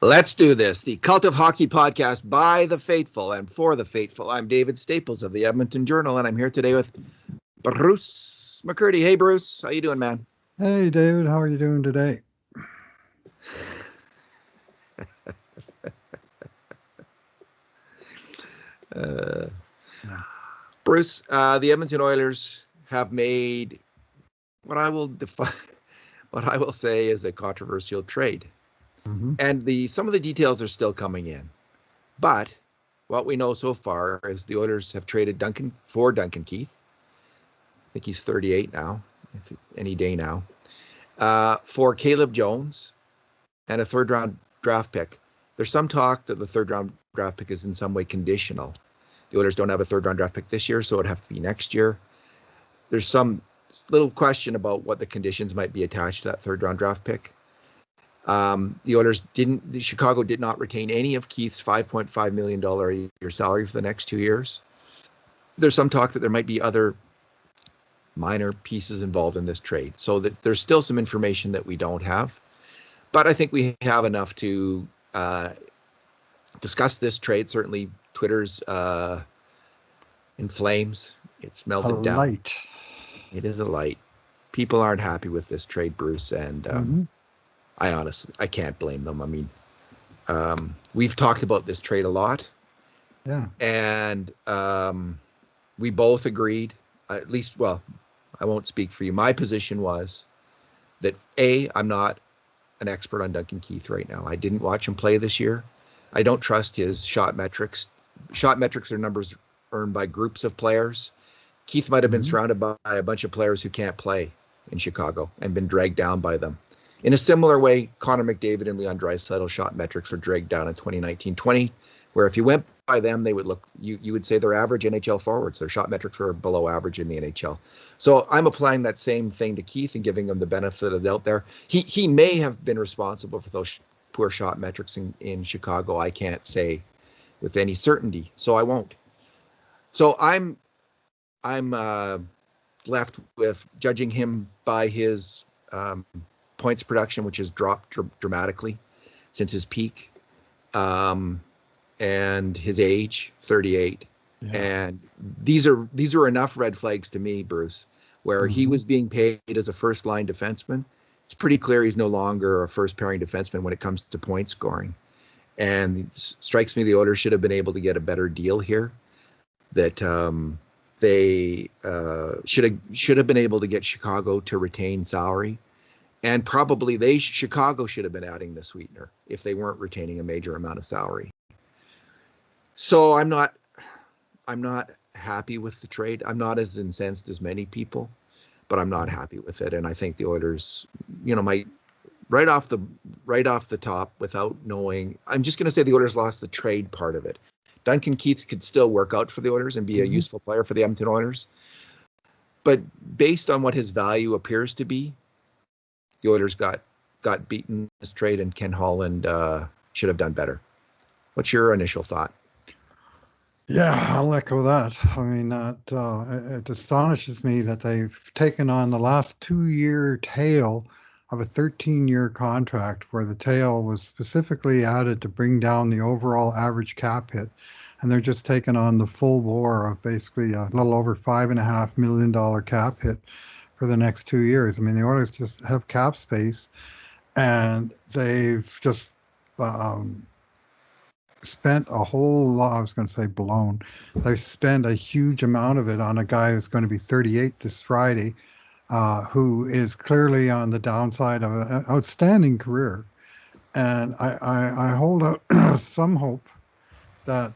Let's do this. The Cult of Hockey podcast by the faithful and for the faithful. I'm David Staples of the Edmonton Journal, and I'm here today with Bruce McCurdy. Hey, Bruce. How you doing, man? Hey, David. How are you doing today? Bruce, the Edmonton Oilers have made what I will say is a controversial trade. Mm-hmm. And some of the details are still coming in. But what we know so far is the Oilers have traded Duncan Keith. I think he's 38 now, any day now, for Caleb Jones and a third-round draft pick. There's some talk that the third-round draft pick is in some way conditional. The Oilers don't have a third-round draft pick this year, so it'd have to be next year. There's some little question about what the conditions might be attached to that third-round draft pick. Chicago did not retain any of Keith's $5.5 million a year salary for the next 2 years. There's some talk that there might be other minor pieces involved in this trade, so that there's still some information that we don't have. But I think we have enough to discuss this trade. Certainly, Twitter's in flames. It's melted down. Light. It is a light. People aren't happy with this trade, Bruce, and I can't blame them. I mean, we've talked about this trade a lot. Yeah. And we both agreed, at least, well, I won't speak for you. My position was that, I'm not an expert on Duncan Keith right now. I didn't watch him play this year. I don't trust his shot metrics. Shot metrics are numbers earned by groups of players. Keith might have been surrounded by a bunch of players who can't play in Chicago and been dragged down by them. In a similar way, Connor McDavid and Leon Draisaitl's shot metrics were dragged down in 2019-20, where if you went by them, they would look, you would say they're average NHL forwards. Their shot metrics were below average in the NHL. So I'm applying that same thing to Keith and giving him the benefit of the doubt there. He may have been responsible for those poor shot metrics in Chicago. I can't say with any certainty, so I won't. So I'm left with judging him by his points production, which has dropped dramatically since his peak, and his age, 38. Yeah. And these are enough red flags to me, Bruce, where he was being paid as a first-line defenseman. It's pretty clear he's no longer a first-pairing defenseman when it comes to point scoring. And it strikes me the Oilers should have been able to get a better deal here, that they should have been able to get Chicago to retain salary. And probably Chicago should have been adding the sweetener if they weren't retaining a major amount of salary. So I'm not happy with the trade. I'm not as incensed as many people, but I'm not happy with it. And I think the Oilers, might right off the top, without knowing, I'm just going to say the Oilers lost the trade part of it. Duncan Keith could still work out for the Oilers and be a useful player for the Edmonton Oilers. But based on what his value appears to be, the Oilers got beaten in this trade, and Ken Holland should have done better. What's your initial thought? Yeah, I'll echo that. I mean, it astonishes me that they've taken on the last 2-year tail of a 13-year contract, where the tail was specifically added to bring down the overall average cap hit. And they're just taking on the full bore of basically a little over $5.5 million cap hit for the next 2 years. I mean, the Oilers just have cap space, and they've just spent a whole lot. I was going to say blown. They've spent a huge amount of it on a guy who's going to be 38 this Friday, who is clearly on the downside of an outstanding career. And I hold out some hope that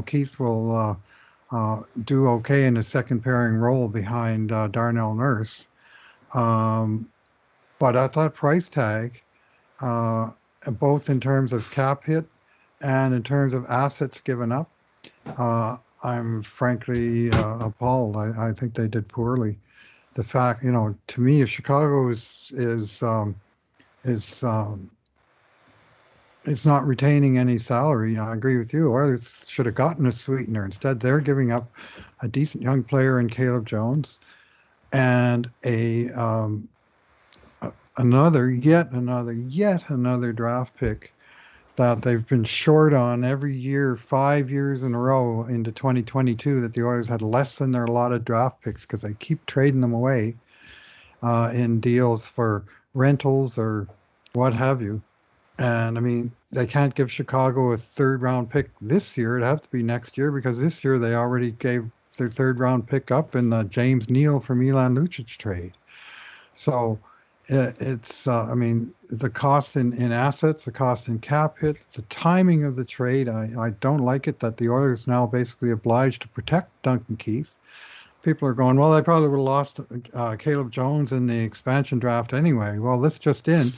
Keith will do okay in a second pairing role behind Darnell Nurse. But at that price tag, both in terms of cap hit and in terms of assets given up, I'm frankly appalled. I think they did poorly. The fact, to me, if Chicago is not retaining any salary, I agree with you. Oilers should have gotten a sweetener. Instead, they're giving up a decent young player in Caleb Jones and a yet another draft pick that they've been short on every year, 5 years in a row into 2022, that the Oilers had less than their allotted draft picks because they keep trading them away in deals for rentals or what have you. And I mean, they can't give Chicago a third round pick this year. It'd have to be next year because this year they already gave their third round pick up in the James Neal for Milan Lucic trade. So I mean, the cost in assets, the cost in cap hit, the timing of the trade. I don't like it that the Oilers now basically obliged to protect Duncan Keith. People are going, well, they probably would have lost Caleb Jones in the expansion draft anyway. Well, this just in.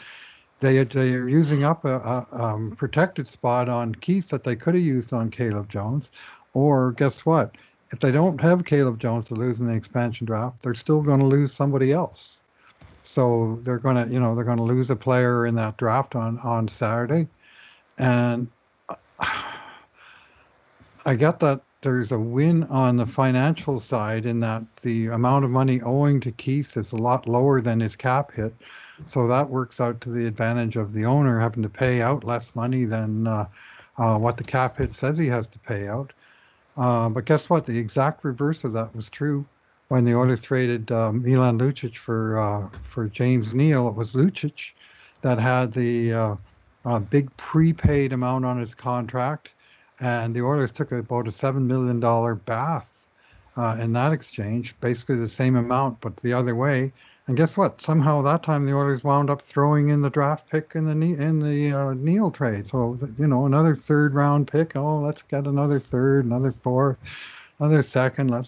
They are using up a protected spot on Keith that they could have used on Caleb Jones. Or guess what? If they don't have Caleb Jones to lose in the expansion draft, they're still going to lose somebody else. So they're going to lose a player in that draft on Saturday. And I get that there's a win on the financial side in that the amount of money owing to Keith is a lot lower than his cap hit. So that works out to the advantage of the owner having to pay out less money than what the cap hit says he has to pay out. But guess what? The exact reverse of that was true when the Oilers traded Milan Lucic for James Neal. It was Lucic that had the big prepaid amount on his contract, and the Oilers took about a $7 million bath in that exchange, basically the same amount, but the other way. And guess what? Somehow that time the Oilers wound up throwing in the draft pick in the Neal trade. So another third round pick. Oh, let's get another third, another fourth, another second. I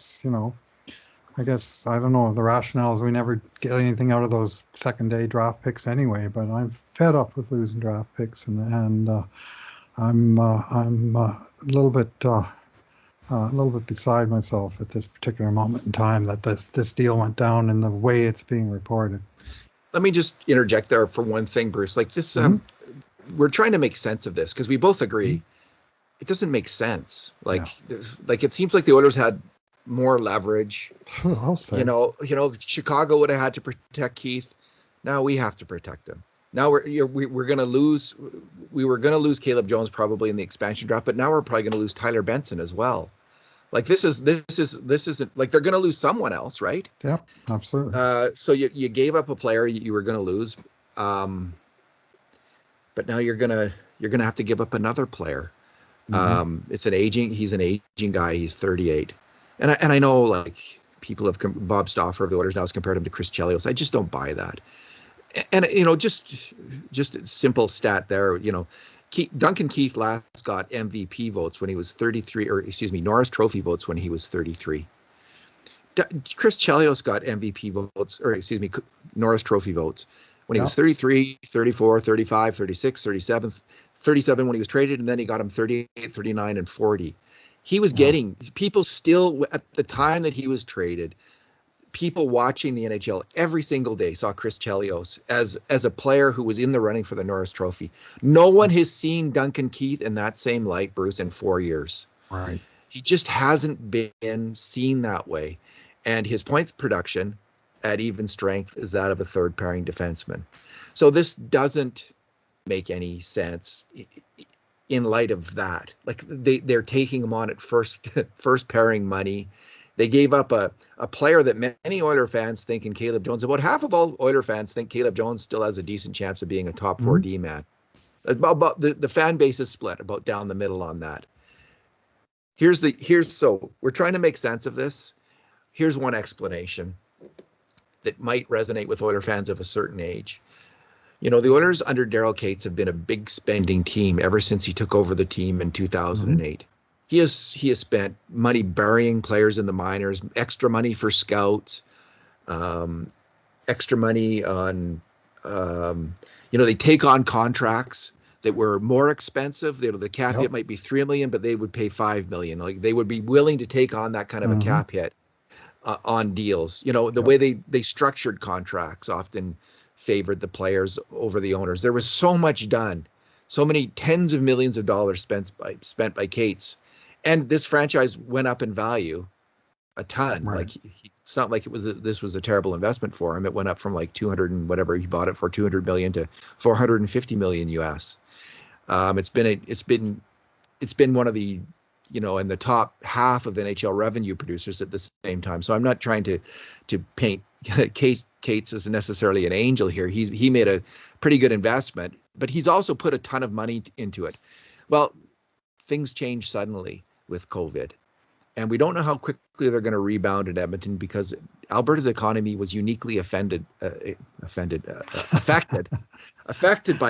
guess I don't know. The rationale is we never get anything out of those second day draft picks anyway. But I'm fed up with losing draft picks, and I'm a little bit beside myself at this particular moment in time that this deal went down in the way it's being reported. Let me just interject there for one thing, Bruce. Like this, we're trying to make sense of this because we both agree it doesn't make sense. Like it seems like the Oilers had more leverage. I'll say. Chicago would have had to protect Keith. Now we have to protect him. Now we're going to lose. We were going to lose Caleb Jones probably in the expansion draft, but now we're probably going to lose Tyler Benson as well. Like this isn't like they're going to lose someone else, right? Yeah, absolutely. So you gave up a player you were going to lose, but now you're gonna have to give up another player. He's an aging guy. He's 38, and I know like people have Bob Stauffer of the Oilers now has compared him to Chris Chelios. I just don't buy that. And just a simple stat there, Duncan Keith last got MVP votes when he was 33, or excuse me, Norris Trophy votes when he was 33. Chris Chelios got MVP votes, or excuse me, Norris Trophy votes when he was 33, 34, 35, 36, 37 when he was traded, and then he got him 38, 39, and 40. He was getting people still at the time that he was traded. People watching the NHL every single day saw Chris Chelios as a player who was in the running for the Norris Trophy. No one has seen Duncan Keith in that same light, Bruce, in 4 years. Right. He just hasn't been seen that way. And his points production at even strength is that of a third pairing defenseman. So this doesn't make any sense in light of that. Like they're taking him on at first pairing money. They gave up a player that many Oiler fans think in Caleb Jones. About half of all Oiler fans think Caleb Jones still has a decent chance of being a top 4 D-man. About the fan base is split about down the middle on that. So we're trying to make sense of this. Here's one explanation that might resonate with Oiler fans of a certain age. The Oilers under Daryl Cates have been a big spending team ever since he took over the team in 2008. He has spent money burying players in the minors, extra money for scouts, extra money on, they take on contracts that were more expensive. The cap hit might be $3 million, but they would pay $5 million. Like they would be willing to take on that kind of a cap hit on deals. The way they structured contracts often favored the players over the owners. There was so much done, so many tens of millions of dollars spent by Cates. And this franchise went up in value a ton. Right. Like it's not like this was a terrible investment for him. It went up from like 200 and whatever he bought it for, 200 million to 450 million US. It's been one of the, in the top half of NHL revenue producers at the same time. So I'm not trying to paint Cates as necessarily an angel here. He made a pretty good investment, but he's also put a ton of money into it. Well, things changed suddenly with COVID, and we don't know how quickly they're going to rebound in Edmonton because Alberta's economy was uniquely affected by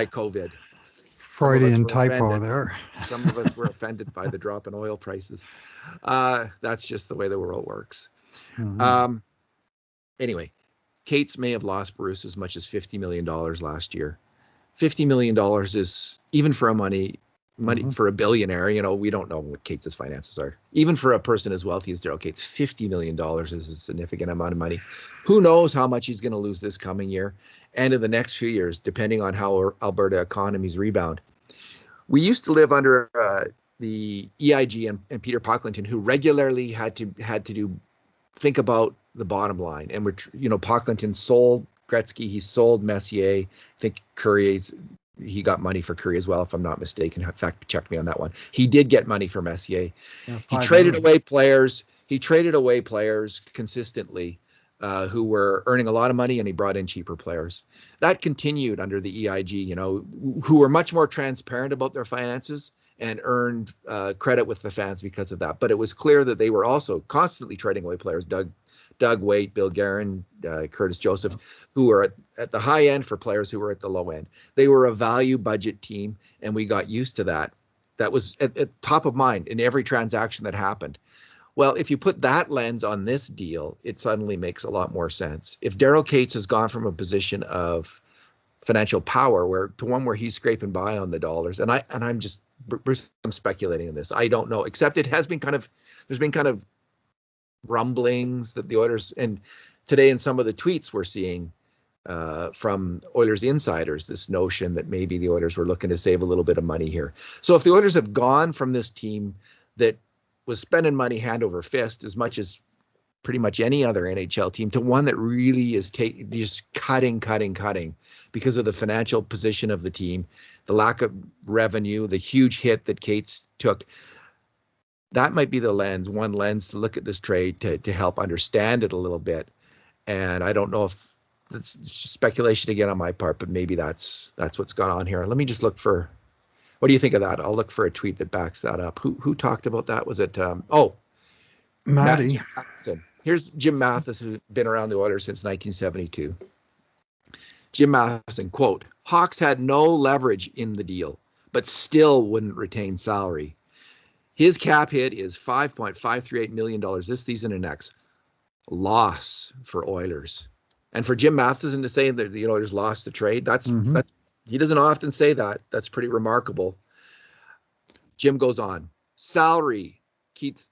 COVID. Some of us Freudian were typo offended. there. Some of us were offended by the drop in oil prices. That's just the way the world works. Mm-hmm. Anyway, Cates may have lost Bruce as much as $50 million last year. $50 million is, even for money for a billionaire, we don't know what Cates' finances are. Even for a person as wealthy as Daryl Cates, $50 million is a significant amount of money. Who knows how much he's going to lose this coming year and in the next few years, depending on how Alberta economies rebound. We used to live under the EIG and Peter Pocklington, who regularly had to think about the bottom line. And Pocklington sold Gretzky, he sold Messier. I think he got money for Curry as well, if I'm not mistaken. In fact, check me on that one. He did get money for Messier. Yeah, He traded away players. He traded away players consistently who were earning a lot of money, and he brought in cheaper players. That continued under the EIG, who were much more transparent about their finances and earned credit with the fans because of that. But it was clear that they were also constantly trading away players. Doug Waite, Bill Guerin, Curtis Joseph, who were at the high end for players who were at the low end. They were a value budget team, and we got used to that. That was at top of mind in every transaction that happened. Well, if you put that lens on this deal, it suddenly makes a lot more sense. If Daryl Cates has gone from a position of financial power to one where he's scraping by on the dollars, and I'm speculating on this. I don't know, except there's been kind of rumblings that the Oilers, and today in some of the tweets we're seeing from Oilers insiders, this notion that maybe the Oilers were looking to save a little bit of money here. So if the Oilers have gone from this team that was spending money hand over fist as much as pretty much any other NHL team to one that really is just cutting because of the financial position of the team, the lack of revenue, the huge hit that Cates took, that might be one lens to look at this trade to help understand it a little bit. And I don't know if that's speculation again on my part, but maybe that's what's gone on here. Let me just look for, what do you think of that? I'll look for a tweet that backs that up. Who talked about that? Was it, Maddie. Jim Matheson. Here's Jim Matheson, who's been around the Oilers since 1972. Jim Matheson, quote, Hawks had no leverage in the deal, but still wouldn't retain salary. His cap hit is $5.538 million this season and next. Loss for Oilers. And for Jim Matheson to say that the Oilers lost the trade, that's he doesn't often say that. That's pretty remarkable. Jim goes on. Salary, Keith's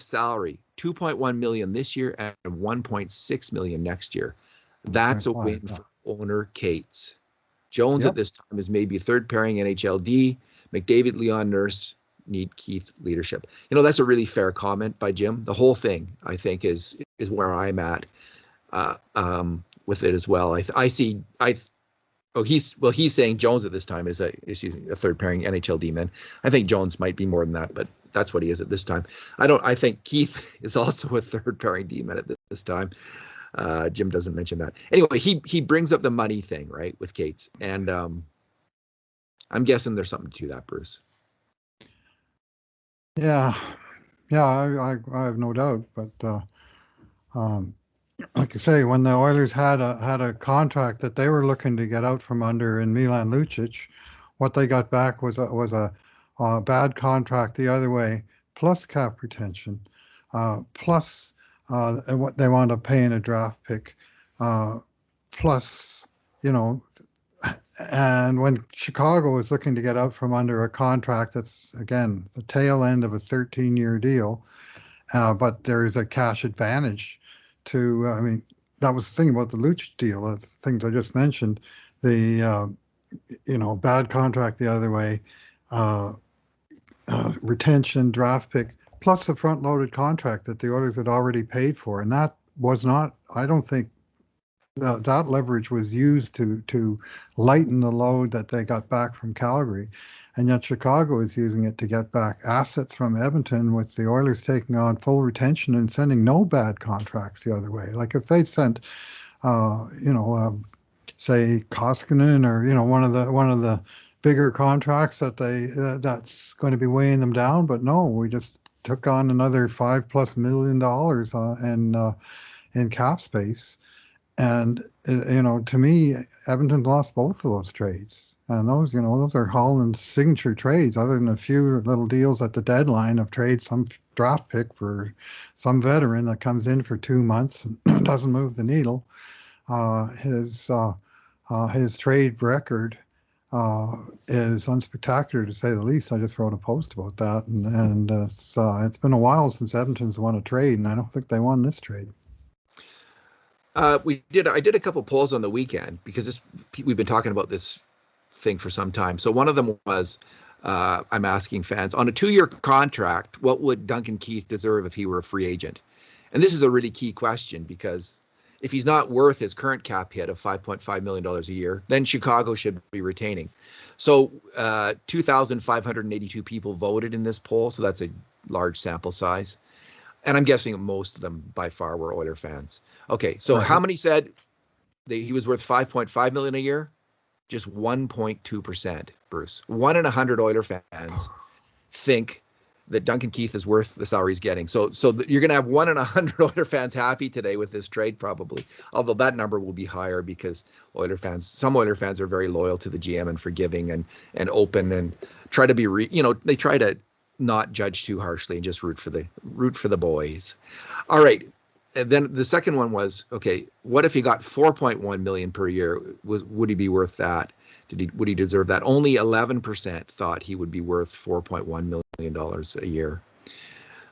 salary, $2.1 million this year and $1.6 million next year. That's a win for owner Cates. Jones at this time is maybe third pairing NHLD. McDavid, Leon, Nurse need Keith leadership. That's a really fair comment by Jim. The whole thing, I think, is where I'm at with it as well. He's saying Jones at this time is a third pairing NHLD man. I think Jones might be more than that, but that's what he is at this time. I think Keith is also a third pairing D-man at this time. Jim doesn't mention that. Anyway, he brings up the money thing, right, with Cates, and I'm guessing there's something to that, Bruce. Yeah, I have no doubt, but like I say, when the Oilers had a contract that they were looking to get out from under in Milan Lucic, what they got back was a bad contract the other way, plus cap retention, plus what they wound up paying a draft pick, plus, and when Chicago was looking to get out from under a contract that's, again, the tail end of a 13-year deal, but there is a cash advantage to, that was the thing about the Lucic deal, the things I just mentioned, the, bad contract the other way, retention, draft pick, plus a front-loaded contract that the Oilers had already paid for, and that was not. I don't think that leverage was used to lighten the load that they got back from Calgary, and yet Chicago is using it to get back assets from Edmonton, with the Oilers taking on full retention and sending no bad contracts the other way. Like if they'd sent, say Koskinen, or one of the bigger contracts that that's going to be weighing them down, but no, we just took on another $5+ million in cap space. And, to me, Edmonton lost both of those trades. And those are Holland's signature trades, other than a few little deals at the deadline of trade, some draft pick for some veteran that comes in for 2 months and doesn't move the needle. His trade record is unspectacular, to say the least. I just wrote a post about that, and it's been a while since Edmonton's won a trade, and I don't think they won this trade. I did a couple polls on the weekend, because we've been talking about this thing for some time. So one of them was, I'm asking fans, on a 2-year contract, what would Duncan Keith deserve if he were a free agent? And this is a really key question, because if he's not worth his current cap hit of $5.5 million a year, then Chicago should be retaining. So 2,582 people voted in this poll, so that's a large sample size. And I'm guessing most of them by far were Oiler fans. Okay, so How many said he was worth $5.5 million a year? Just 1.2%, Bruce. 1 in 100 Oiler fans think that Duncan Keith is worth the salary he's getting. So you're going to have 1 in 100 Oiler fans happy today with this trade, probably. Although that number will be higher, because some Oiler fans are very loyal to the GM and forgiving and open, and try to be, they try to not judge too harshly and just root for the boys. All right. And then the second one was, okay, what if he got $4.1 million per year? Would he be worth that? Would he deserve that? Only 11% thought he would be worth $4.1 million a year.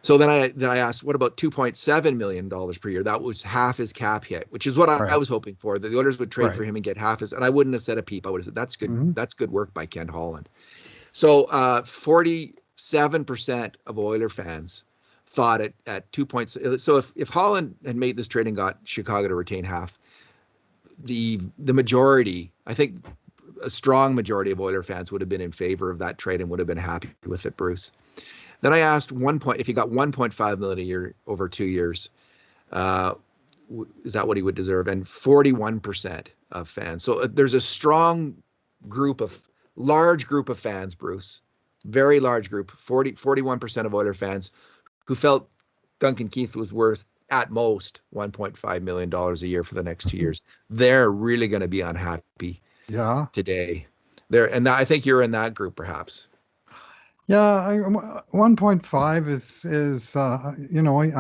So then I asked, what about $2.7 million per year? That was half his cap hit, which is what I was hoping for. The Oilers would trade for him and get half his, and I wouldn't have said a peep. I would have said, that's good. Mm-hmm. That's good work by Ken Holland. So 47% of Oiler fans thought it at 2 points. So if Holland had made this trade and got Chicago to retain half, the majority, I think a strong majority of Oiler fans would have been in favor of that trade and would have been happy with it, Bruce. Then I asked if he got $1.5 million a year over 2 years, is that what he would deserve? And 41% of fans. So there's a large group of fans, Bruce, very large group, 41% of Oiler fans, who felt Duncan Keith was worth at most $1.5 million a year for the next 2 years. They're really going to be unhappy today. And I think you're in that group, perhaps. Yeah, 1.5 is I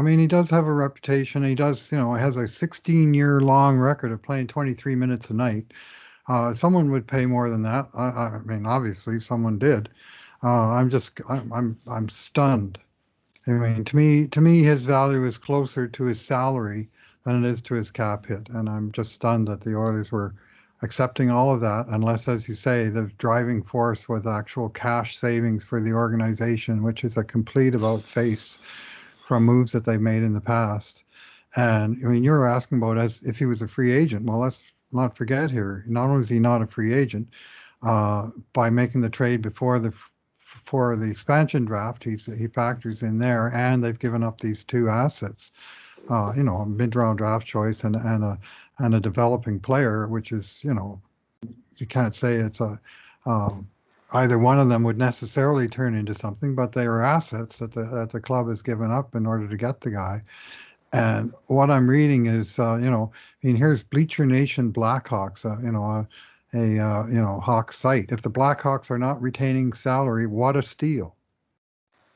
mean, he does have a reputation. He does, has a 16-year-long record of playing 23 minutes a night. Someone would pay more than that. I mean, obviously, someone did. I'm stunned. I mean, to me, his value is closer to his salary than it is to his cap hit, and I'm just stunned that the Oilers were accepting all of that, unless, as you say, the driving force was actual cash savings for the organization, which is a complete about-face from moves that they've made in the past. And I mean, you're asking about as if he was a free agent. Well, let's not forget here, not only is he not a free agent, by making the trade before the expansion draft, he factors in there, and they've given up these two assets, a mid-round draft choice and a developing player, which is, you can't say it's either one of them would necessarily turn into something, but they are assets that the club has given up in order to get the guy. And what I'm reading is, here's Bleacher Nation Blackhawks, Hawks site. If the Blackhawks are not retaining salary, what a steal.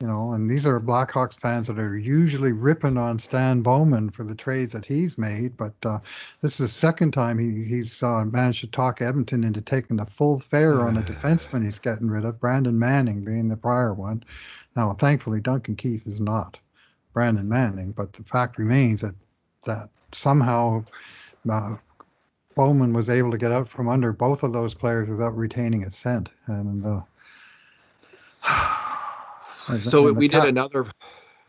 And these are Blackhawks fans that are usually ripping on Stan Bowman for the trades that he's made. But this is the second time he's managed to talk Edmonton into taking the full fare on a defenseman he's getting rid of, Brandon Manning being the prior one. Now, thankfully, Duncan Keith is not Brandon Manning, but the fact remains that somehow Bowman was able to get out from under both of those players without retaining a cent. And so we did another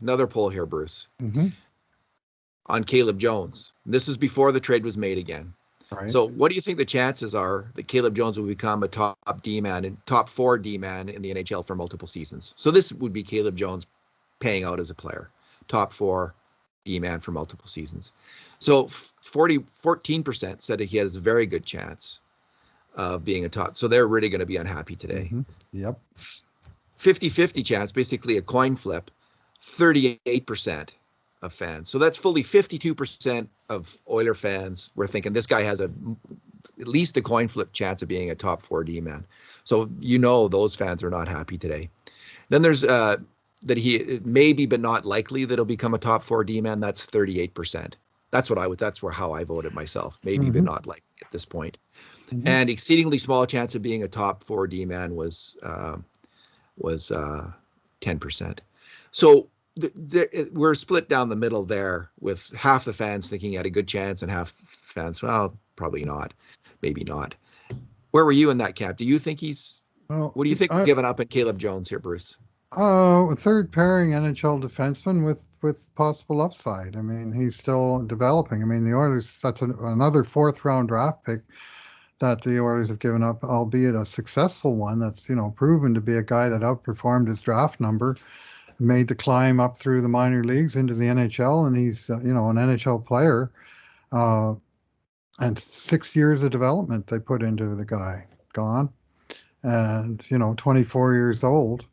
another poll here, Bruce, Mm-hmm. on Caleb Jones. This was before the trade was made again. Right. So what do you think the chances are that Caleb Jones will become a top D-man and top 4 D-man in the NHL for multiple seasons? So this would be Caleb Jones paying out as a player, top 4 D-man for multiple seasons. So 14% said that he has a very good chance of being a top. So they're really going to be unhappy today. Mm-hmm. Yep. 50-50 chance, basically a coin flip, 38% of fans. So that's fully 52% of Oiler fans were thinking this guy has at least a coin flip chance of being a top 4 D-man. So those fans are not happy today. Then there's that he maybe but not likely that he'll become a top 4 D-man. That's 38%. That's how I voted myself. Maybe but not likely at this point. Mm-hmm. And exceedingly small chance of being a top 4 D-man was 10%. So we're split down the middle there, with half the fans thinking he had a good chance and half fans, well, probably not, maybe not. Where were you in that camp? Do you think what do you think we're giving up at Caleb Jones here, Bruce? Third pairing NHL defenseman with possible upside. I mean, he's still developing. I mean, the Oilers, that's another 4th round draft pick that the Oilers have given up, albeit a successful one that's, proven to be a guy that outperformed his draft number, made the climb up through the minor leagues into the NHL, and he's, an NHL player. And 6 years of development they put into the guy, gone. And, 24 years old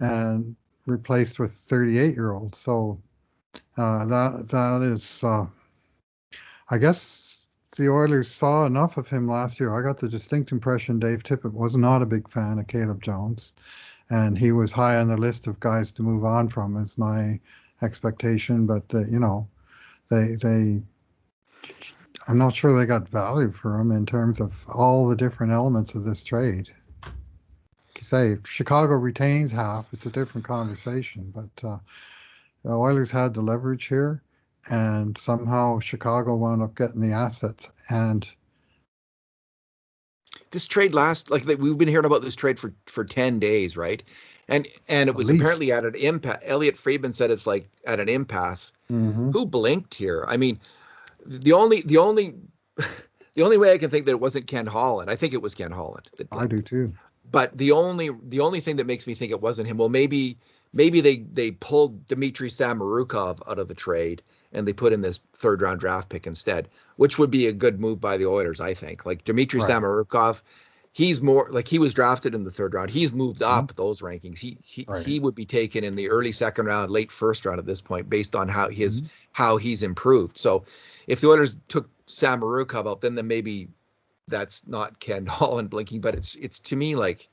and replaced with 38-year-old. So that is, I guess the Oilers saw enough of him last year. I got the distinct impression Dave Tippett was not a big fan of Caleb Jones, and he was high on the list of guys to move on from, is my expectation. But they I'm not sure they got value for him in terms of all the different elements of this trade. Say if Chicago retains half, it's a different conversation. But the Oilers had the leverage here, and somehow Chicago wound up getting the assets. And this trade we've been hearing about this trade for 10 days, right? And it was apparently at an impasse. Elliot Friedman said it's like at an impasse. Mm-hmm. Who blinked here? I mean, the only way I can think that it wasn't Ken Holland. I think it was Ken Holland. I do too. But the only thing that makes me think it wasn't him, well, maybe they pulled Dmitry Samorukov out of the trade and they put in this 3rd round draft pick instead, which would be a good move by the Oilers, I think. Like Dmitry Samorukov, he's more like, he was drafted in the 3rd round. He's moved up those rankings. He would be taken in the early 2nd round, late 1st round at this point, based on how he's improved. So if the Oilers took Samorukov out, then maybe that's not Ken Holland blinking, but it's to me like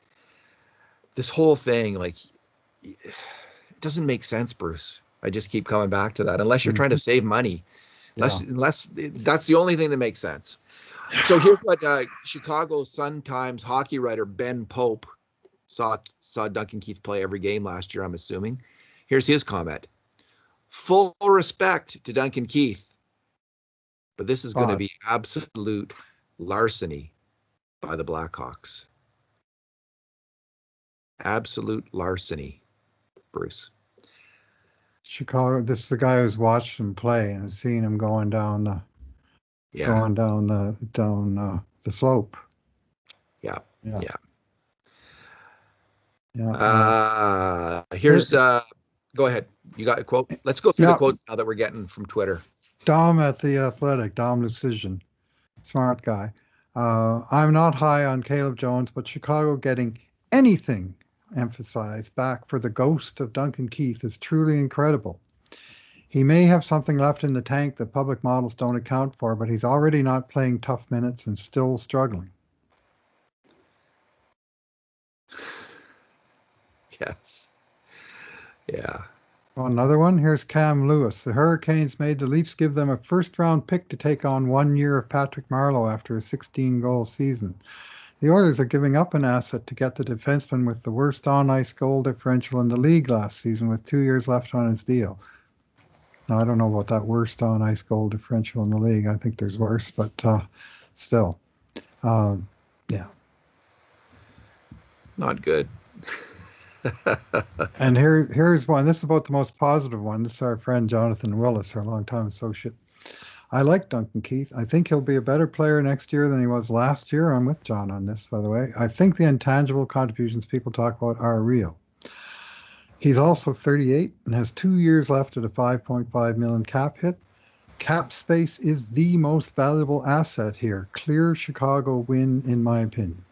this whole thing, like, it doesn't make sense, Bruce. I just keep coming back to that. Unless you're trying to save money, unless that's the only thing that makes sense. So here's what Chicago Sun-Times hockey writer Ben Pope saw Duncan Keith play every game last year, I'm assuming. Here's his comment: full respect to Duncan Keith, but this is going to be absolute larceny by the Blackhawks. Absolute larceny, Bruce. Chicago. This is the guy who's watched him play and has seen him going down the slope. Yeah. Yeah. Here's go ahead. You got a quote? Let's go through the quotes now that we're getting from Twitter. Dom at The Athletic, Dom Lucian, smart guy. I'm not high on Caleb Jones, but Chicago getting anything emphasized back for the ghost of Duncan Keith is truly incredible. He may have something left in the tank that public models don't account for, but he's already not playing tough minutes and still struggling. Yes. Yeah. Well, another one. Here's Cam Lewis. The Hurricanes made the Leafs give them a 1st-round pick to take on 1 year of Patrick Marleau after a 16-goal season. The Oilers are giving up an asset to get the defenseman with the worst on-ice goal differential in the league last season, with 2 years left on his deal. Now, I don't know about that worst on-ice goal differential in the league. I think there's worse, but still. Yeah. Not good. And here's one. This is about the most positive one. This is our friend Jonathan Willis, our longtime associate. I like Duncan Keith. I think he'll be a better player next year than he was last year. I'm with John on this, by the way. I think the intangible contributions people talk about are real. He's also 38 and has 2 years left at a 5.5 million cap hit. Cap space is the most valuable asset here. Clear Chicago win, in my opinion.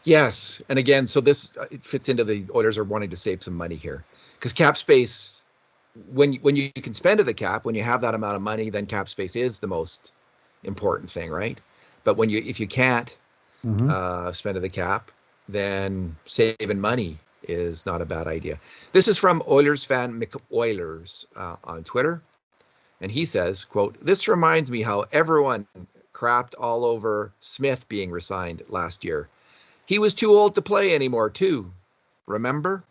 Yes, and again, so this it fits into the Oilers are wanting to save some money here because cap space, when you can spend to the cap, when you have that amount of money, then cap space is the most important thing, right? But if you can't spend to the cap, then saving money is not a bad idea. This is from Oilers fan McOilers on Twitter, and he says, "quote This reminds me how everyone crapped all over Smith being resigned last year. He was too old to play anymore, too. Remember?"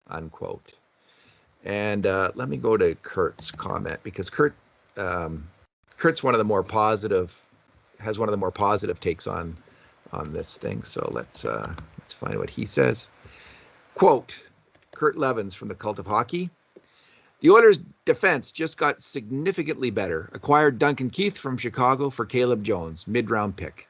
Unquote. And let me go to Kurt's comment because Kurt's one of the more positive, has one of the more positive takes on this thing. So let's find what he says. Quote, Kurt Levins from the Cult of Hockey. The Oilers' defense just got significantly better. Acquired Duncan Keith from Chicago for Caleb Jones, mid-round pick.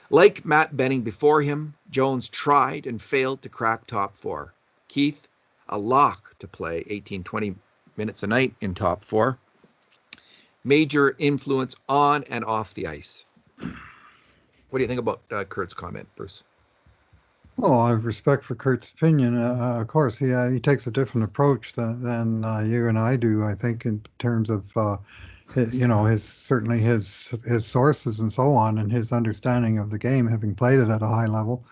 Like Matt Benning before him, Jones tried and failed to crack top four. Keith, a lock to play 18-20 minutes a night in top four. Major influence on and off the ice. What do you think about Kurt's comment, Bruce? Well, I have respect for Kurt's opinion. Of course, he takes a different approach than you and I do, I think, in terms of his sources and so on, and his understanding of the game, having played it at a high level.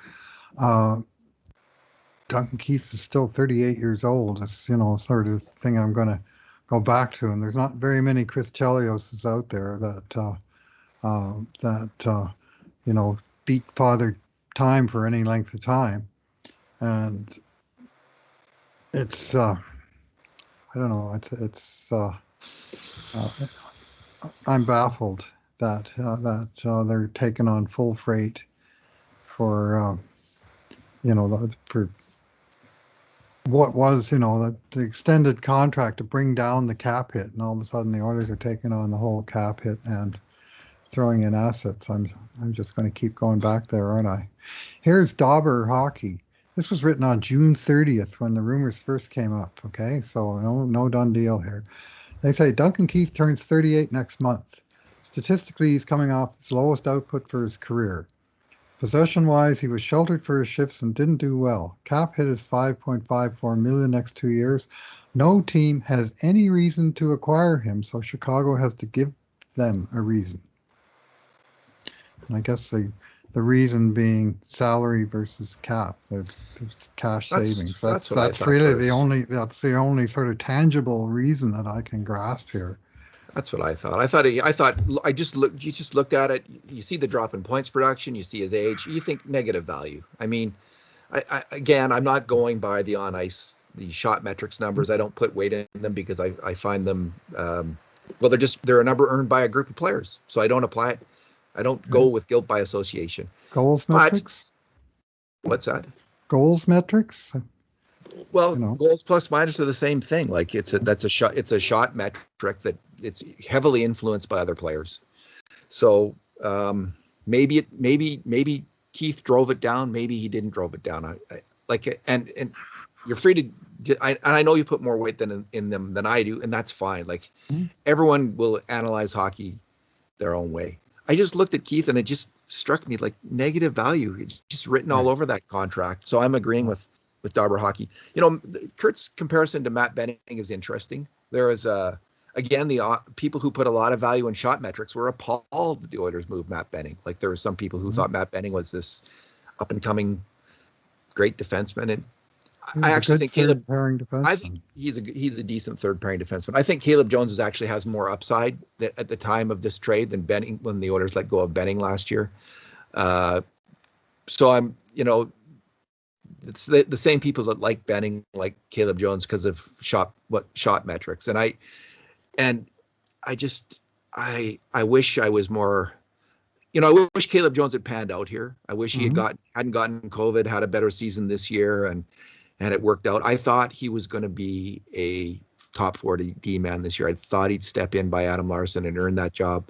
Duncan Keith is still 38 years old. It's sort of the thing I'm going to go back to, and there's not very many Chris Chelioses out there that beat Father Time for any length of time, and it's I don't know. I'm baffled that they're taking on full freight for for what was the extended contract to bring down the cap hit, and all of a sudden the Oilers are taking on the whole cap hit and throwing in assets. I'm just going to keep going back there, aren't I? Here's Dauber Hockey. This was written on June 30th when the rumors first came up. Okay, so no done deal here. They say Duncan Keith turns 38 next month. Statistically, he's coming off his lowest output for his career. Possession-wise, he was sheltered for his shifts and didn't do well. Cap hit is $5.54 million next 2 years. No team has any reason to acquire him, so Chicago has to give them a reason. And I guess the reason being salary versus cap. There's cash savings. That's really the only sort of tangible reason that I can grasp here. That's what I thought. You just looked at it. You see the drop in points production. You see his age. You think negative value. I mean, I'm not going by the on ice, the shot metrics numbers. I don't put weight in them because I find them, they're a number earned by a group of players. So I don't apply it. I don't go with guilt by association. Goals metrics? What's that? Goals metrics? Well, goals plus minus are the same thing. Like it's a shot metric that it's heavily influenced by other players. So maybe Keith drove it down. Maybe he didn't drove it down. And you're free to. I know you put more weight in them than I do, and that's fine. Like everyone will analyze hockey their own way. I just looked at Keith and it just struck me like negative value. It's just written all over that contract. So I'm agreeing with Dauber Hockey. Kurt's comparison to Matt Benning is interesting. There is again, the people who put a lot of value in shot metrics were appalled that the Oilers moved Matt Benning. Like there were some people who thought Matt Benning was this up and coming great defenseman, and I actually think Caleb. I think he's a decent third pairing defenseman. I think Caleb Jones actually has more upside at the time of this trade than Benning when the Oilers let go of Benning last year. So I'm, it's the same people that like Benning like Caleb Jones because of shot metrics, and I wish I was more. I wish Caleb Jones had panned out here. I wish he hadn't gotten COVID, had a better season this year, and and it worked out. I thought he was going to be a top 40 D man this year. I thought he'd step in by Adam Larson and earn that job.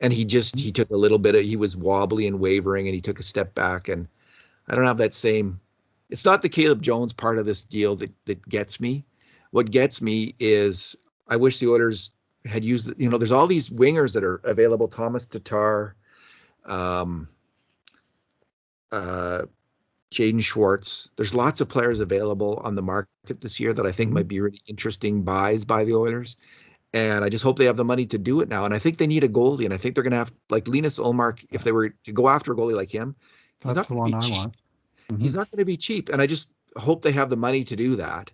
And he took a little bit he was wobbly and wavering, and he took a step back. And I don't have that same, it's not the Caleb Jones part of this deal that gets me. What gets me is I wish the Oilers had used, there's all these wingers that are available. Thomas Tatar, Jaden Schwartz. There's lots of players available on the market this year that I think might be really interesting buys by the Oilers. And I just hope they have the money to do it now. And I think they need a goalie. And I think they're going to have, like Linus Ullmark, if they were to go after a goalie like him, that's the one I want. He's not going to be cheap. And I just hope they have the money to do that.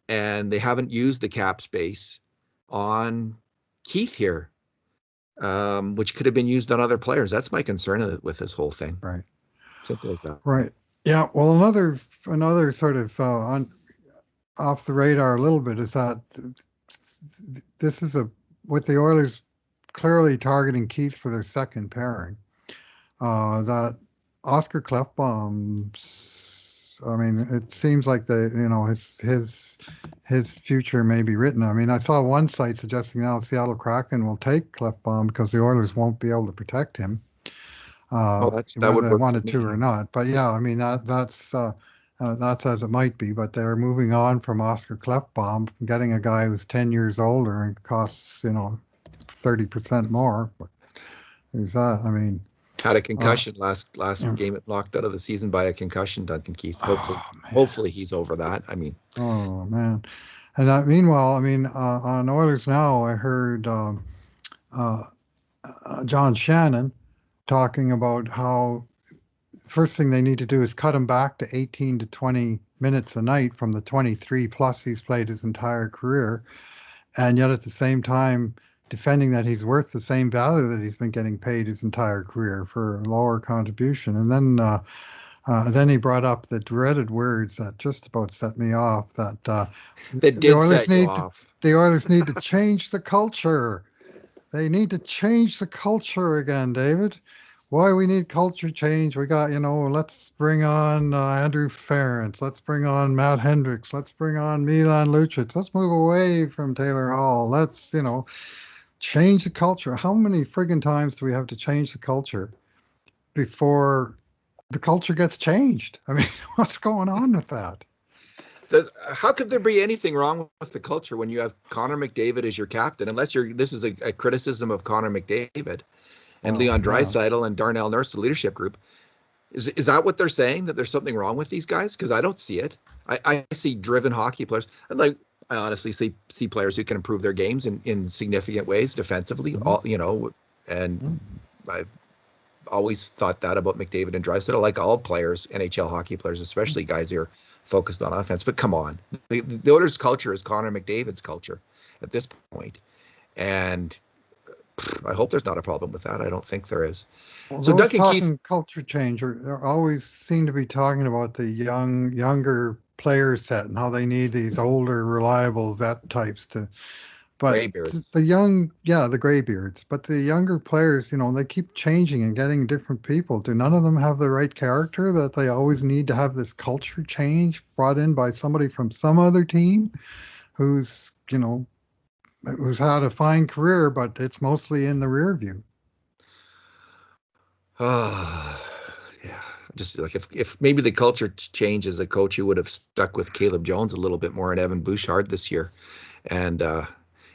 And they haven't used the cap space on Keith here, which could have been used on other players. That's my concern with this whole thing. Right. Simple as that. Right. Yeah. Well, another sort of off the radar a little bit is that this is with the Oilers clearly targeting Keith for their second pairing. That Oscar Klefbom, I mean, it seems like his future may be written. I mean, I saw one site suggesting now Seattle Kraken will take Klefbom because the Oilers won't be able to protect him. Whether they wanted to or not. But yeah, I mean that's as it might be. But they're moving on from Oscar Klefbom, getting a guy who's 10 years older and costs 30% more. But there's that. I mean, had a concussion last game, locked out of the season by a concussion. Duncan Keith. Hopefully he's over that. I mean, oh man. And meanwhile, I mean, on Oilers Now, I heard John Shannon talking about how first thing they need to do is cut him back to 18 to 20 minutes a night from the 23 plus he's played his entire career, and yet at the same time defending that he's worth the same value that he's been getting paid his entire career for a lower contribution. And then he brought up the dreaded words that just about set me off, that the Oilers need to change the culture. They need to change the culture again, David. Why we need culture change? We got, let's bring on Andrew Ference. Let's bring on Matt Hendricks. Let's bring on Milan Lucic. Let's move away from Taylor Hall. Let's, change the culture. How many friggin' times do we have to change the culture before the culture gets changed? I mean, what's going on with that? How could there be anything wrong with the culture when you have Connor McDavid as your captain? Unless this is a criticism of Connor McDavid and Leon Draisaitl and Darnell Nurse, the leadership group. Is that what they're saying, that there's something wrong with these guys? Because I don't see it. I see driven hockey players. And I honestly see players who can improve their games in significant ways defensively. And I've always thought that about McDavid and Draisaitl, like all players, NHL hockey players, especially guys who are focused on offense. But come on, the Oilers' culture is Connor McDavid's culture at this point, and I hope there's not a problem with that. I don't think there is. Well, so Duncan Keith, culture change, they always seem to be talking about the younger player set and how they need these older, reliable vet types to. But the graybeards. But the younger players, they keep changing and getting different people. Do none of them have the right character that they always need to have this culture change brought in by somebody from some other team who's had a fine career, but it's mostly in the rear view? Yeah. Just like if maybe the culture change as a coach, who would have stuck with Caleb Jones a little bit more and Evan Bouchard this year. And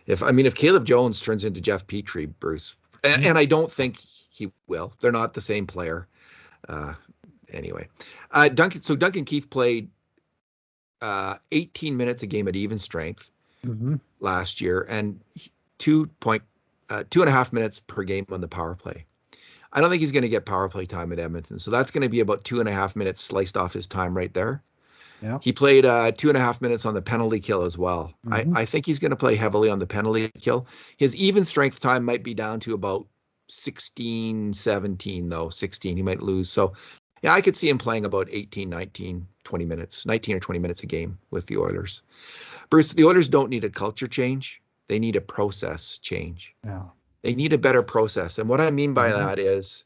if Caleb Jones turns into Jeff Petrie, Bruce, and I don't think he will, they're not the same player. Anyway, Duncan Keith played 18 minutes a game at even strength last year, and 2.5 minutes per game on the power play. I don't think he's going to get power play time at Edmonton, so that's going to be about 2.5 minutes sliced off his time right there. Yeah. He played 2.5 minutes on the penalty kill as well. I think he's going to play heavily on the penalty kill. His even strength time might be down to about 16, 17, though. 16, he might lose. So, yeah, I could see him playing about 18, 19, 20 minutes, 19 or 20 minutes a game with the Oilers. Bruce, the Oilers don't need a culture change. They need a process change. Yeah. They need a better process. And what I mean by that is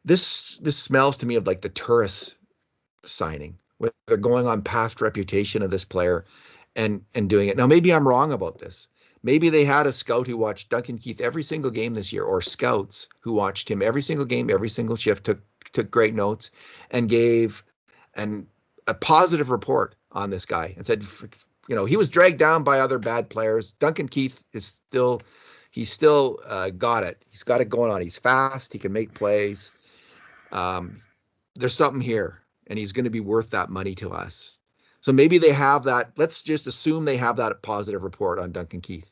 This smells to me of like the Turris signing, where they're going on past reputation of this player and doing it. Now, maybe I'm wrong about this. Maybe they had a scout who watched Duncan Keith every single game this year, or scouts who watched him every single game, every single shift, took great notes, and gave a positive report on this guy and said, he was dragged down by other bad players. Duncan Keith he's still got it. He's got it going on. He's fast. He can make plays. There's something here, and he's going to be worth that money to us. So maybe they have that. Let's just assume they have that positive report on Duncan Keith.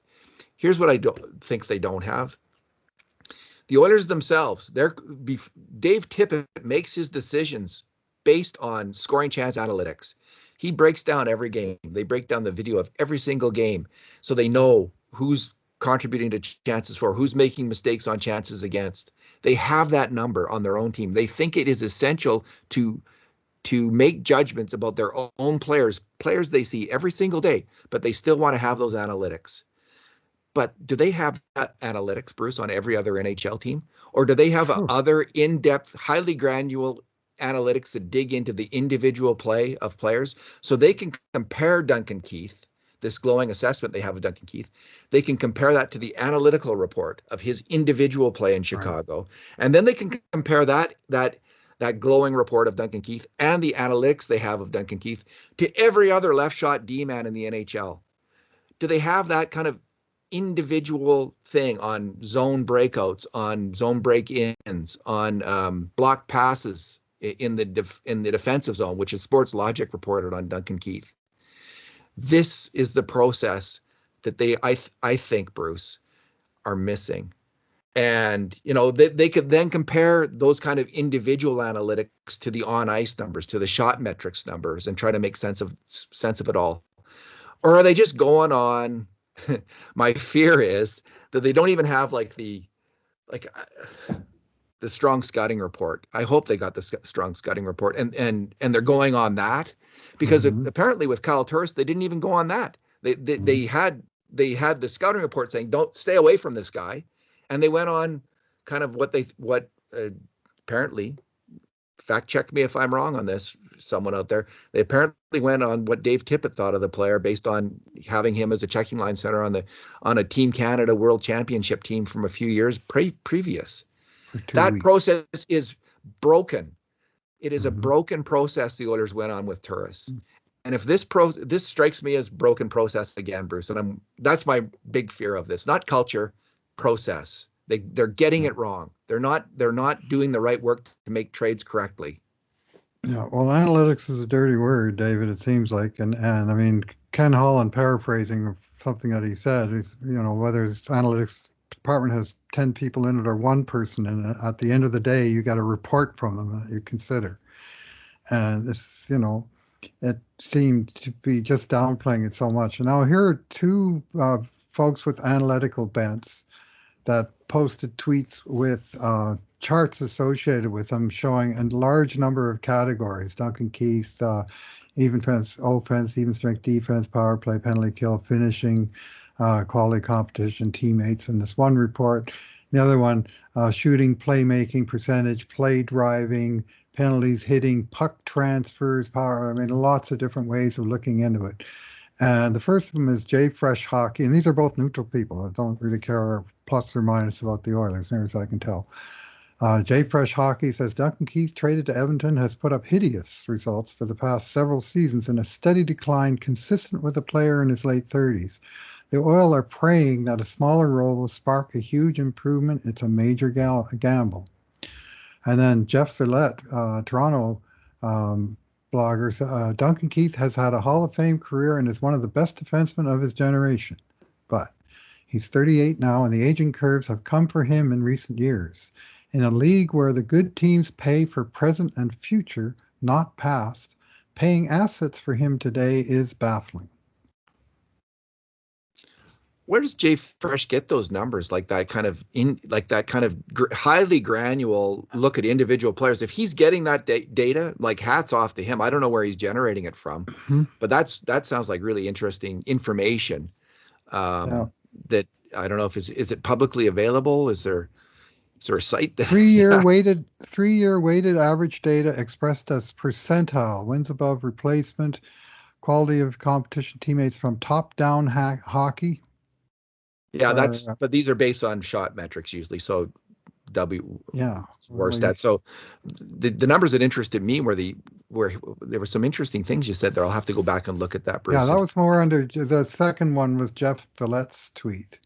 Here's what I think they don't have. The Oilers themselves, Dave Tippett makes his decisions based on scoring chance analytics. He breaks down every game. They break down the video of every single game, so they know who's contributing to chances for, who's making mistakes on chances against. They have that number on their own team. They think it is essential to make judgments about their own players they see every single day, but they still want to have those analytics. But do they have that analytics, Bruce, on every other NHL team? Or do they have other in-depth, highly granular analytics that dig into the individual play of players, so they can compare Duncan Keith, this glowing assessment they have of Duncan Keith, they can compare that to the analytical report of his individual play in Chicago, right. And then they can compare that glowing report of Duncan Keith and the analytics they have of Duncan Keith to every other left shot D-man in the NHL. Do they have that kind of individual thing on zone breakouts, on zone break-ins, on block passes in the defensive zone, which is Sports Logic reported on Duncan Keith? This is the process that I think, Bruce, are missing. And, they could then compare those kind of individual analytics to the on-ice numbers, to the shot metrics numbers, and try to make sense of it all. Or are they just going on? My fear is that they don't even have the strong scouting report. I hope they got the strong scouting report, and they're going on that, because apparently with Kyle Turris, they didn't even go on that. They had the scouting report saying, don't stay away from this guy. And they went on kind of what apparently, fact check me if I'm wrong on this, someone out there. They apparently went on what Dave Tippett thought of the player based on having him as a checking line center on a Team Canada World Championship team from a few years previous. That weeks. Process is broken. It is a broken process the Oilers went on with Turris. And if this strikes me as broken process again, Bruce, and that's my big fear of this, not culture, process. They're getting it wrong. They're not doing the right work to make trades correctly. Yeah, well, analytics is a dirty word, David, it seems like. And I mean, Ken Holland, paraphrasing something that he said, is, whether his analytics department has 10 people in it or one person in it, at the end of the day, you got a report from them that you consider. And it's, it seemed to be just downplaying it so much. And now here are two folks with analytical bents that posted tweets with charts associated with them showing a large number of categories: Duncan Keith, even strength offense, even strength defense, power play, penalty kill, finishing, quality competition, teammates in this one report. The other one, shooting, playmaking, percentage, play driving, penalties, hitting, puck transfers, power. I mean, lots of different ways of looking into it. And the first of them is Jay Fresh Hockey, and these are both neutral people. I don't really care plus or minus about the Oilers, near as I can tell. Jay Fresh Hockey says Duncan Keith, traded to Edmonton, has put up hideous results for the past several seasons in a steady decline consistent with a player in his late 30s. The Oil are praying that a smaller role will spark a huge improvement. It's a major gamble. And then Jeff Villette, Toronto bloggers, Duncan Keith has had a Hall of Fame career and is one of the best defensemen of his generation. But he's 38 now, and the aging curves have come for him in recent years. In a league where the good teams pay for present and future, not past, paying assets for him today is baffling. Where does Jay Fresh get those numbers, like that kind of highly granular look at individual players? If he's getting that data, like, hats off to him. I don't know where he's generating it from, but that sounds like really interesting information. That I don't know if is it publicly available? Is there, Is there a site that? Three-year weighted average data expressed as percentile, wins above replacement, quality of competition teammates from top-down hockey. Yeah, but these are based on shot metrics usually. So worst stats. So the numbers that interested me were where there were some interesting things you said there. I'll have to go back and look at that, Bruce. Yeah, that was more under the second one was Jeff Villette's tweet,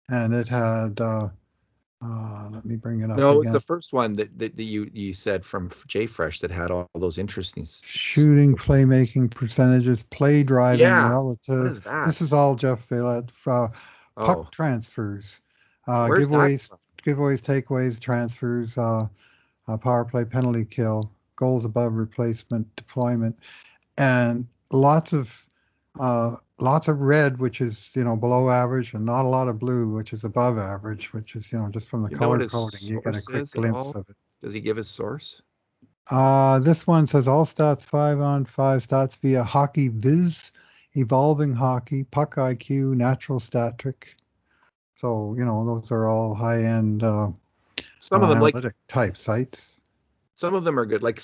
and it had. Let me bring it up. No, again. It's the first one that you said from JFresh that had all those interesting shooting, playmaking percentages, play driving relative. What is that? This is all Jeff Villette. Puck transfers, giveaways, takeaways, transfers, power play, penalty kill, goals above replacement, deployment, and lots of red, which is below average, and not a lot of blue, which is above average, which is just from the color coding you get a quick glimpse of it. Does he give his source? This one says all stats 5-on-5 stats via Hockey Viz, evolving hockey, puck IQ, natural stat trick. So those are all high end some of them analytic type sites. Some of them are good. Like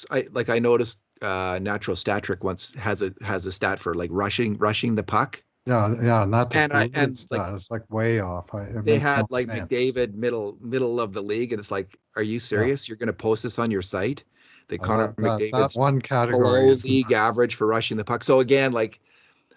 I noticed natural stat trick once has a stat for like rushing the puck. Yeah, not the stat. It's like way off. They had like sense. McDavid middle of the league, and it's like, are you serious? You're going to post this on your site? Connor McDavid's that one category below league average for rushing the puck. So again, like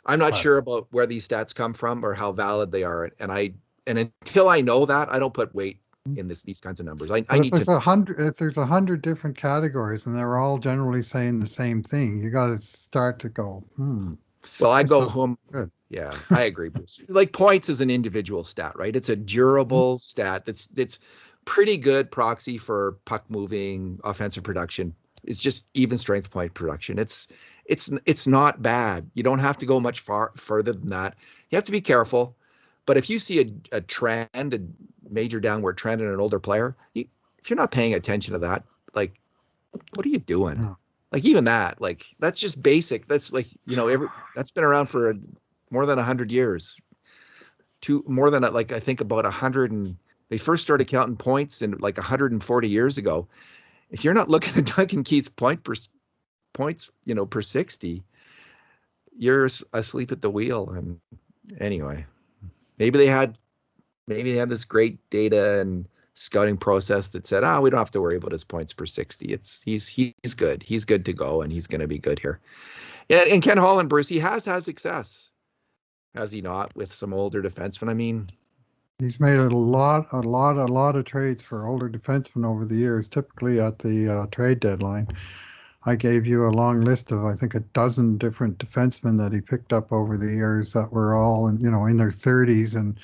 I'm not sure about where these stats come from or how valid they are, and until I know that, I don't put weight in these kinds of numbers. I need to. If there's 100 different categories and they're all generally saying the same thing, you got to start to go. Well, I go home. Good. Yeah, I agree, Bruce. Like points is an individual stat, right? It's a durable stat. That's pretty good proxy for puck moving, offensive production. It's just even strength point production. It's not bad. You don't have to go much further than that. You have to be careful. But if you see a trend, a major downward trend in an older player, if you're not paying attention to that, like, what are you doing? Yeah. Like even that, like that's just basic. That's like that's been around for more than 100 years. More than I think about 100, and they first started counting points in like 140 years ago. If you're not looking at Duncan Keith's points, per 60, you're asleep at the wheel. And anyway. Maybe they had this great data and scouting process that said, we don't have to worry about his points per 60. He's good. He's good to go, and he's going to be good here. Yeah, and Ken Holland, Bruce, he has had success, has he not, with some older defensemen? I mean, he's made a lot of trades for older defensemen over the years, typically at the trade deadline. I gave you a long list of, I think, a dozen different defensemen that he picked up over the years that were all in their 30s, and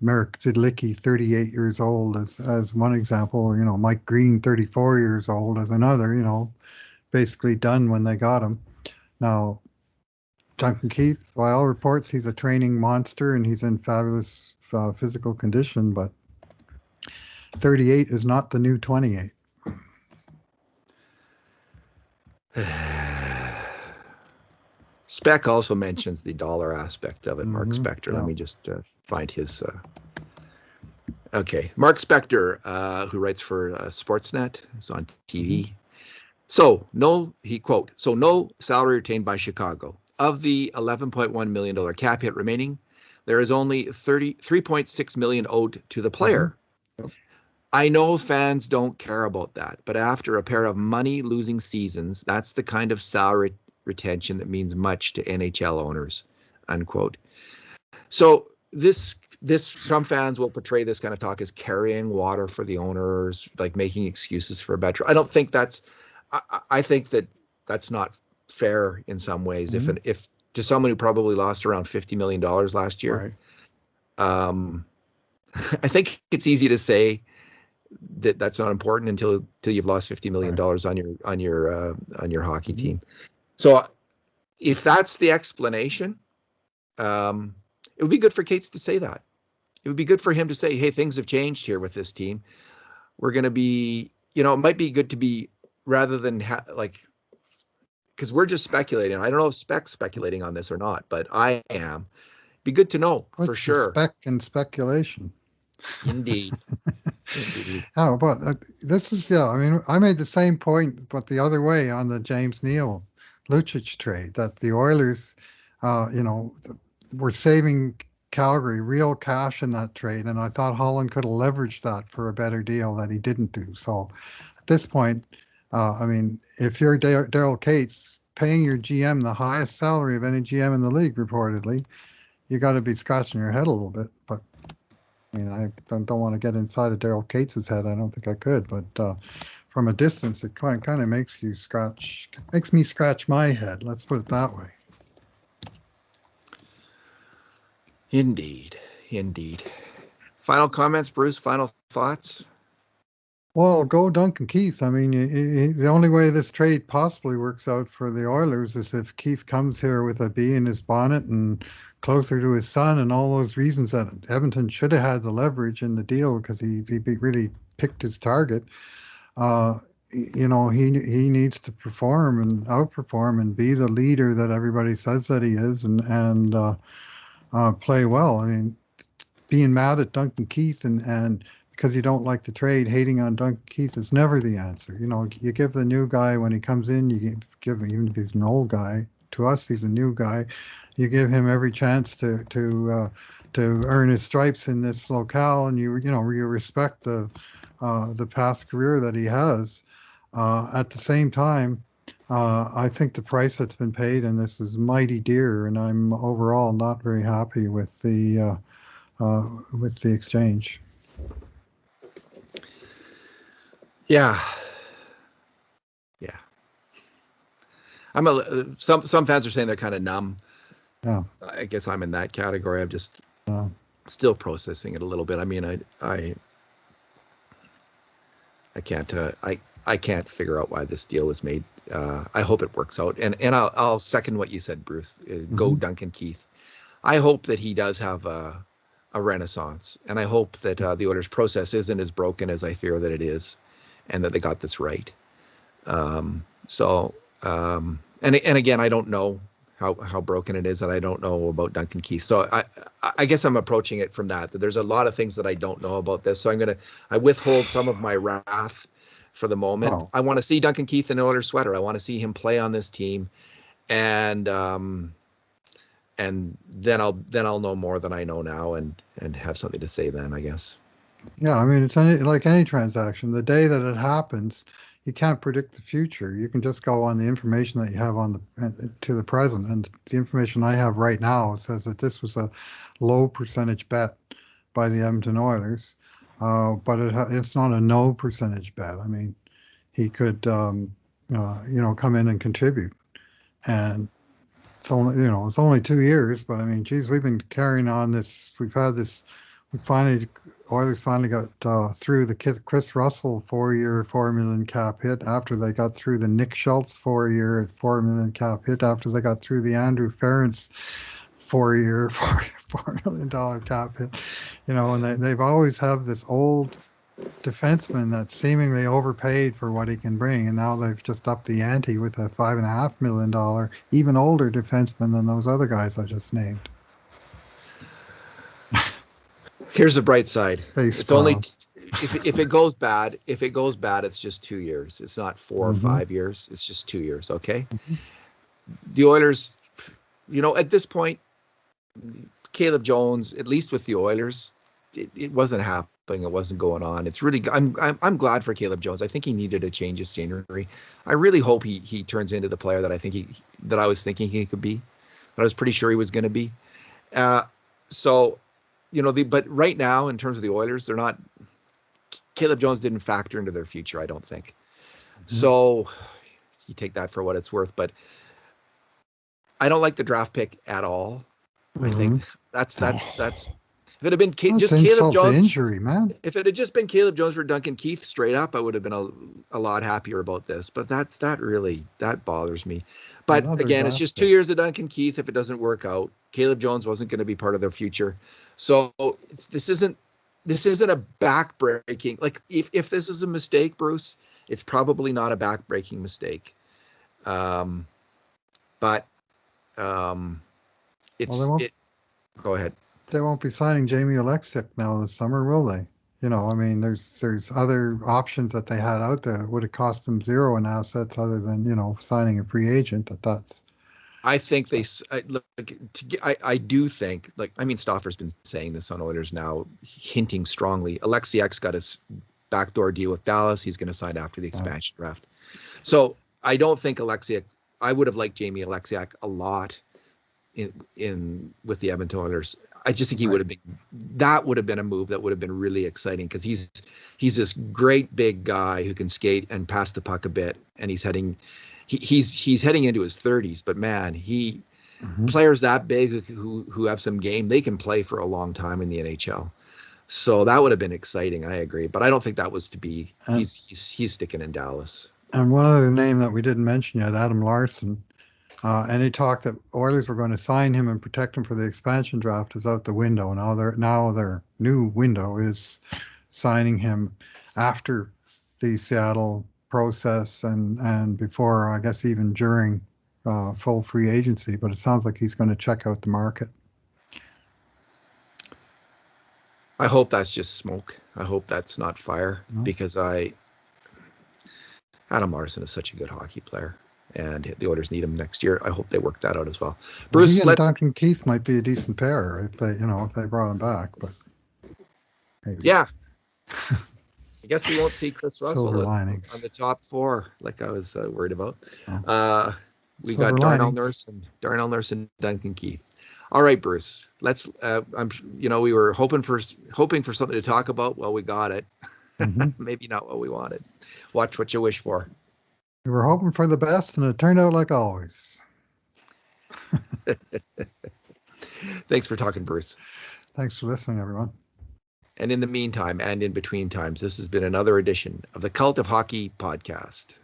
Marek Zidlicki, 38 years old, as one example. Mike Green, 34 years old, as another. Basically done when they got him. Now, Duncan Keith, by all reports, he's a training monster and he's in fabulous physical condition, but 38 is not the new 28. Speck also mentions the dollar aspect of it. Mark Spector. Yeah. Let me just find his. Okay, Mark Spector, who writes for Sportsnet, is on TV. So no salary retained by Chicago. Of the $11.1 million cap hit remaining, there is only $33.6 million owed to the player. I know fans don't care about that, but after a pair of money-losing seasons, that's the kind of salary retention that means much to NHL owners, unquote. So this some fans will portray this kind of talk as carrying water for the owners, like making excuses for a better. I don't think I think that's not fair in some ways. If to someone who probably lost around $50 million last year, right. I think it's easy to say that's not important until you've lost $50 million on your hockey team. So if that's the explanation, it would be good for Cates to say that. It would be good for him to say, hey, things have changed here with this team. We're going to be, it might be good to be, rather than because we're just speculating. I don't know if Speck's speculating on this or not, but I am. Be good to know. What's for sure. Spec and speculation. Indeed. Indeed. Oh, but this is, yeah, I mean, I made the same point, but the other way on the James Neal Lucic trade, that the Oilers, were saving Calgary real cash in that trade. And I thought Holland could have leveraged that for a better deal that he didn't do. So at this point, I mean, if you're Daryl Cates, paying your GM the highest salary of any GM in the league, reportedly, you got to be scratching your head a little bit. But I mean, I don't want to get inside of Daryl Cates's head. I don't think I could, but from a distance, it kind of makes me scratch my head. Let's put it that way. Indeed. Indeed. Final comments, Bruce? Final thoughts? Well, go Duncan Keith. I mean, the only way this trade possibly works out for the Oilers is if Keith comes here with a bee in his bonnet and closer to his son, and all those reasons that Edmonton should have had the leverage in the deal because he really picked his target. He needs to perform and outperform and be the leader that everybody says that he is, and play well. I mean, being mad at Duncan Keith and because you don't like the trade, hating on Duncan Keith is never the answer. You give the new guy when he comes in, you give him, even if he's an old guy. To us, he's a new guy. You give him every chance to earn his stripes in this locale, and you respect the past career that he has. At the same time, I think the price that's been paid in this is mighty dear, and I'm overall not very happy with the exchange. Yeah. Yeah. Some fans are saying they're kind of numb. Yeah. I guess I'm in that category. I'm just Yeah. still processing it a little bit. I mean, I can't figure out why this deal was made. I hope it works out, and I'll second what you said, Bruce. Go Duncan Keith. I hope that he does have a renaissance, and I hope that the Oilers process isn't as broken as I fear that it is, and that they got this right. And again, I don't know how broken it is, and I don't know about Duncan Keith. So I guess I'm approaching it from that there's a lot of things that I don't know about this. So I withhold some of my wrath for the moment. Oh. I want to see Duncan Keith in an Oilers sweater. I want to see him play on this team, and then I'll know more than I know now, and have something to say then, I guess. Yeah, I mean, it's like any transaction. The day that it happens, you can't predict the future. You can just go on the information that you have to the present. And the information I have right now says that this was a low percentage bet by the Edmonton Oilers, but it's not a no percentage bet. I mean, he could, come in and contribute. And it's only 2 years, but I mean, geez, we've been carrying on this. Oilers finally got through the Chris Russell 4-year, $4 million cap hit after they got through the Nick Schultz 4-year, $4 million cap hit after they got through the Andrew Ference 4-year, $4 million cap hit. And they've always have this old defenseman that's seemingly overpaid for what he can bring, and now they've just upped the ante with a $5.5 million, even older defenseman than those other guys I just named. Here's the bright side. It's only if it goes bad, it's just 2 years. It's not 4 or 5 years. It's just 2 years. Okay. The Oilers, at this point, Caleb Jones, at least with the Oilers, it wasn't happening. It wasn't going on. It's really, I'm glad for Caleb Jones. I think he needed a change of scenery. I really hope he turns into the player that I was thinking he could be, that I was pretty sure he was going to be. But right now, in terms of the Oilers, they're not. Caleb Jones didn't factor into their future, I don't think. So you take that for what it's worth, but I don't like the draft pick at all. I think that's if it had been just Caleb Jones, injury, man. If it had just been Caleb Jones for Duncan Keith straight up, I would have been a lot happier about this. But that bothers me. But again, it's just 2 years of Duncan Keith. If it doesn't work out, Caleb Jones wasn't going to be part of their future. So this isn't a back-breaking. Like if this is a mistake, Bruce, it's probably not a back-breaking mistake. But go ahead. They won't be signing Jamie Oleksiak now this summer, will they? I mean, there's other options that they had out there that would have cost them zero in assets other than, signing a free agent. That's. I think look. I do think, like, I mean, Stauffer's been saying this on Oilers now, hinting strongly. Alexiak's got his backdoor deal with Dallas. He's going to sign after the expansion draft. So I don't think Alexiak. I would have liked Jamie Alexiak a lot in with the Edmonton Oilers. I just think he would have been. That would have been a move that would have been really exciting because he's this great big guy who can skate and pass the puck a bit, and he's heading into his 30s. But man, players that big who have some game, they can play for a long time in the NHL. So that would have been exciting. I agree, but I don't think that was to be. He's sticking in Dallas. And one other name that we didn't mention yet, Adam Larson. Any talk that Oilers were going to sign him and protect him for the expansion draft is out the window. Now their new window is signing him after the Seattle process and before, I guess, even during full free agency. But it sounds like he's going to check out the market. I hope that's just smoke. I hope that's not fire because Adam Larson is such a good hockey player. And the Oilers need him next year. I hope they work that out as well. Bruce, he and Duncan Keith might be a decent pair if they brought him back. But maybe. Yeah, I guess we won't see Chris Russell on the top four like I was worried about. We got Darnell Nurse and Duncan Keith. All right, Bruce. Let's. We were hoping for something to talk about. Well, we got it. Maybe not what we wanted. Watch what you wish for. We were hoping for the best, and it turned out like always. Thanks for talking, Bruce. Thanks for listening, everyone. And in the meantime, and in between times, this has been another edition of the Cult of Hockey podcast.